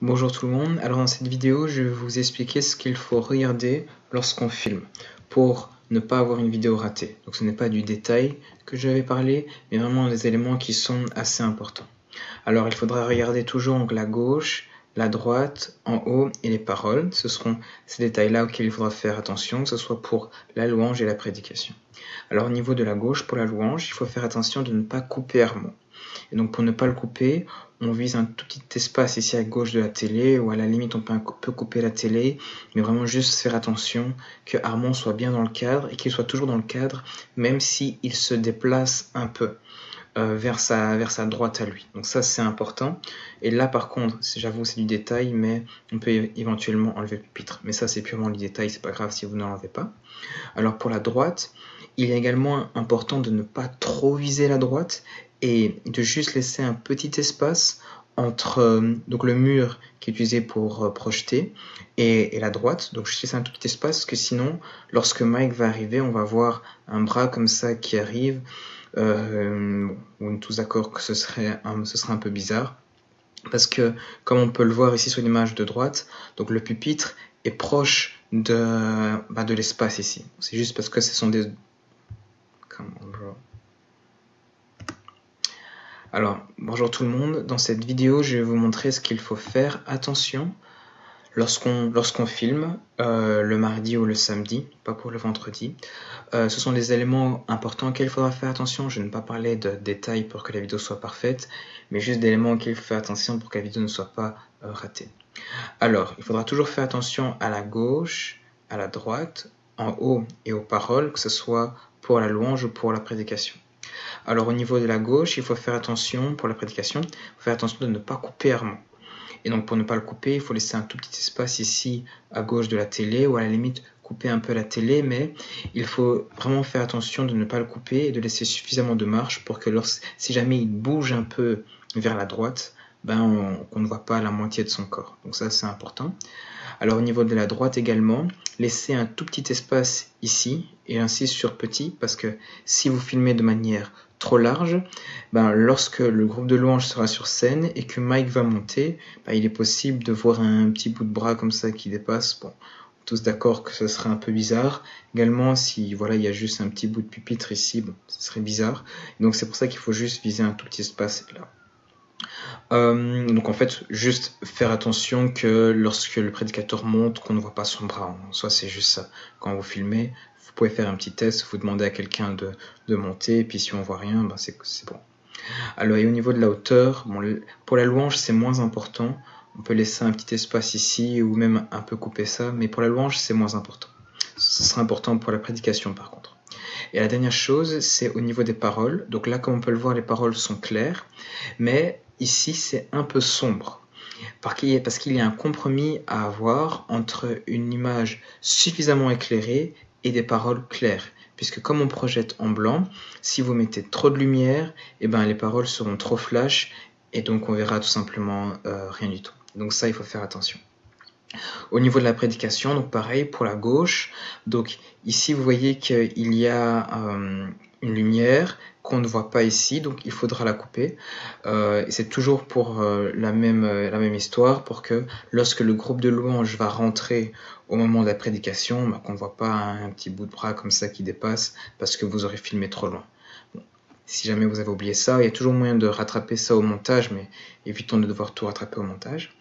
Bonjour tout le monde, alors dans cette vidéo je vais vous expliquer ce qu'il faut regarder lorsqu'on filme pour ne pas avoir une vidéo ratée. Donc ce n'est pas du détail que je vais parler, mais vraiment des éléments qui sont assez importants. Alors il faudra regarder toujours donc, la gauche, la droite, en haut et les paroles. Ce seront ces détails-là auxquels il faudra faire attention, que ce soit pour la louange et la prédication. Alors au niveau de la gauche, pour la louange, il faut faire attention de ne pas couper Armand. Et donc pour ne pas le couper, on vise un tout petit espace ici à gauche de la télé, ou à la limite on peut couper la télé, mais vraiment juste faire attention que Armand soit bien dans le cadre, et qu'il soit toujours dans le cadre, même s'il se déplace un peu vers sa droite à lui. Donc ça c'est important. Et là par contre, j'avoue c'est du détail, mais on peut éventuellement enlever le pupitre. Mais ça c'est purement du détail, c'est pas grave si vous ne l'enlevez pas. Alors pour la droite, il est également important de ne pas trop viser la droite et de juste laisser un petit espace entre donc le mur qui est utilisé pour projeter et la droite. Donc je laisse un tout petit espace parce que sinon, lorsque Mike va arriver, on va voir un bras comme ça qui arrive. On est tous d'accord que ce serait un peu bizarre. Parce que, comme on peut le voir ici sur l'image de droite, donc le pupitre est proche de l'espace ici. C'est juste parce que ce sont des... Alors, bonjour tout le monde. Dans cette vidéo, je vais vous montrer ce qu'il faut faire attention lorsqu'on filme le mardi ou le samedi, pas pour le vendredi. Ce sont des éléments importants auxquels il faudra faire attention. Je ne vais pas parler de détails pour que la vidéo soit parfaite, mais juste d'éléments auxquels il faut faire attention pour que la vidéo ne soit pas ratée. Alors, il faudra toujours faire attention à la gauche, à la droite, en haut et aux paroles, que ce soit pour la louange ou pour la prédication. Alors, au niveau de la gauche, il faut faire attention, pour la prédication, il faut faire attention de ne pas couper Armand. Et donc, pour ne pas le couper, il faut laisser un tout petit espace ici, à gauche de la télé, ou à la limite, couper un peu la télé, mais il faut vraiment faire attention de ne pas le couper et de laisser suffisamment de marge pour que si jamais il bouge un peu vers la droite, qu'on ne voit pas la moitié de son corps. Donc ça, c'est important. Alors au niveau de la droite également, laissez un tout petit espace ici, et j'insiste sur petit, parce que si vous filmez de manière trop large, lorsque le groupe de louange sera sur scène et que Mike va monter, il est possible de voir un petit bout de bras comme ça qui dépasse. Bon, tous d'accord que ce serait un peu bizarre. Également, si voilà, il y a juste un petit bout de pupitre ici, bon, ce serait bizarre. Et donc c'est pour ça qu'il faut juste viser un tout petit espace là. Donc en fait, juste faire attention que lorsque le prédicateur monte, qu'on ne voit pas son bras. En soi, c'est juste ça. Quand vous filmez, vous pouvez faire un petit test, vous demandez à quelqu'un de monter, et puis si on voit rien, c'est bon. Alors, et au niveau de la hauteur, pour la louange, c'est moins important. On peut laisser un petit espace ici, ou même un peu couper ça, mais pour la louange, c'est moins important. Ce sera important pour la prédication, par contre. Et la dernière chose, c'est au niveau des paroles. Donc là, comme on peut le voir, les paroles sont claires, mais ici, c'est un peu sombre. Parce qu'il y a un compromis à avoir entre une image suffisamment éclairée et des paroles claires. Puisque comme on projette en blanc, si vous mettez trop de lumière, les paroles seront trop flash, et donc on verra tout simplement rien du tout. Donc ça, il faut faire attention. Au niveau de la prédication, donc pareil pour la gauche. Donc ici, vous voyez qu'il y a une lumière qu'on ne voit pas ici, donc il faudra la couper. C'est toujours pour la même histoire, pour que lorsque le groupe de louange va rentrer au moment de la prédication, qu'on ne voit pas un petit bout de bras comme ça qui dépasse, parce que vous aurez filmé trop loin. Bon. Si jamais vous avez oublié ça, il y a toujours moyen de rattraper ça au montage, mais évitons de devoir tout rattraper au montage.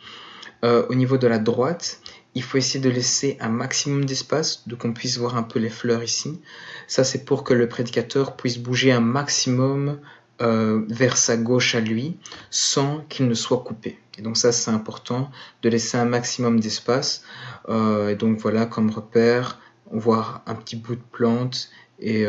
Au niveau de la droite, il faut essayer de laisser un maximum d'espace, de qu'on puisse voir un peu les fleurs ici. Ça, c'est pour que le prédicateur puisse bouger un maximum vers sa gauche à lui, sans qu'il ne soit coupé. Et donc ça, c'est important de laisser un maximum d'espace. Et donc voilà, comme repère, on voit un petit bout de plante, et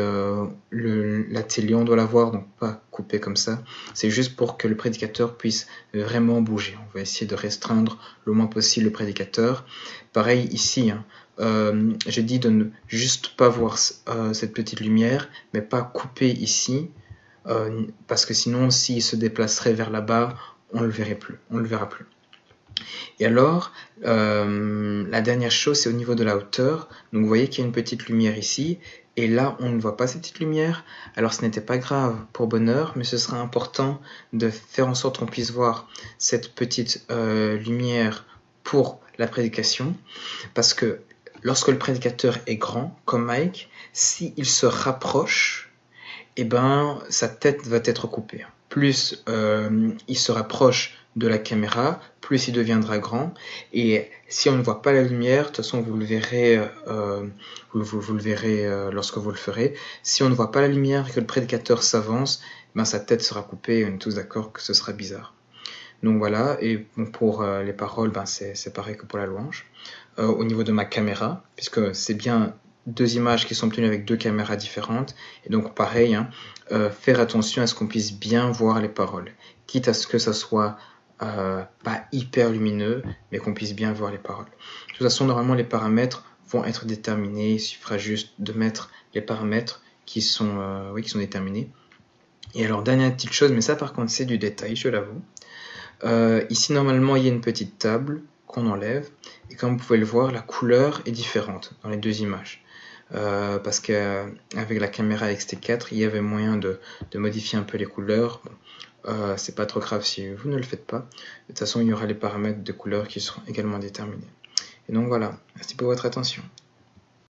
la télé, on doit la voir, donc pas coupée comme ça. C'est juste pour que le prédicateur puisse vraiment bouger. On va essayer de restreindre le moins possible le prédicateur. Pareil ici, j'ai dit de ne juste pas voir cette petite lumière, mais pas couper ici, parce que sinon, s'il se déplacerait vers là-bas, on ne le verra plus. Et alors, la dernière chose, c'est au niveau de la hauteur. Donc vous voyez qu'il y a une petite lumière ici, et là, on ne voit pas cette petite lumière. Alors ce n'était pas grave pour bonheur, mais ce sera important de faire en sorte qu'on puisse voir cette petite lumière pour la prédication, parce que lorsque le prédicateur est grand, comme Mike, s'il se rapproche, eh ben, sa tête va être coupée. Plus il se rapproche de la caméra, plus il deviendra grand. Et si on ne voit pas la lumière, de toute façon vous le verrez, vous le verrez lorsque vous le ferez. Si on ne voit pas la lumière et que le prédicateur s'avance, ben, sa tête sera coupée et on est tous d'accord que ce sera bizarre. Donc voilà, et bon, pour les paroles, ben, c'est pareil que pour la louange. Au niveau de ma caméra, puisque c'est bien deux images qui sont obtenues avec deux caméras différentes, et donc pareil, hein, faire attention à ce qu'on puisse bien voir les paroles, quitte à ce que ça soit pas hyper lumineux, mais qu'on puisse bien voir les paroles. De toute façon, normalement, les paramètres vont être déterminés, il suffira juste de mettre les paramètres qui sont déterminés. Et alors, dernière petite chose, mais ça par contre c'est du détail, je l'avoue. Ici, normalement, il y a une petite table qu'on enlève. Et comme vous pouvez le voir, la couleur est différente dans les deux images. Parce qu'avec la caméra XT4, il y avait moyen de modifier un peu les couleurs. Bon, c'est pas trop grave si vous ne le faites pas. De toute façon, il y aura les paramètres de couleurs qui seront également déterminés. Et donc voilà, merci pour votre attention.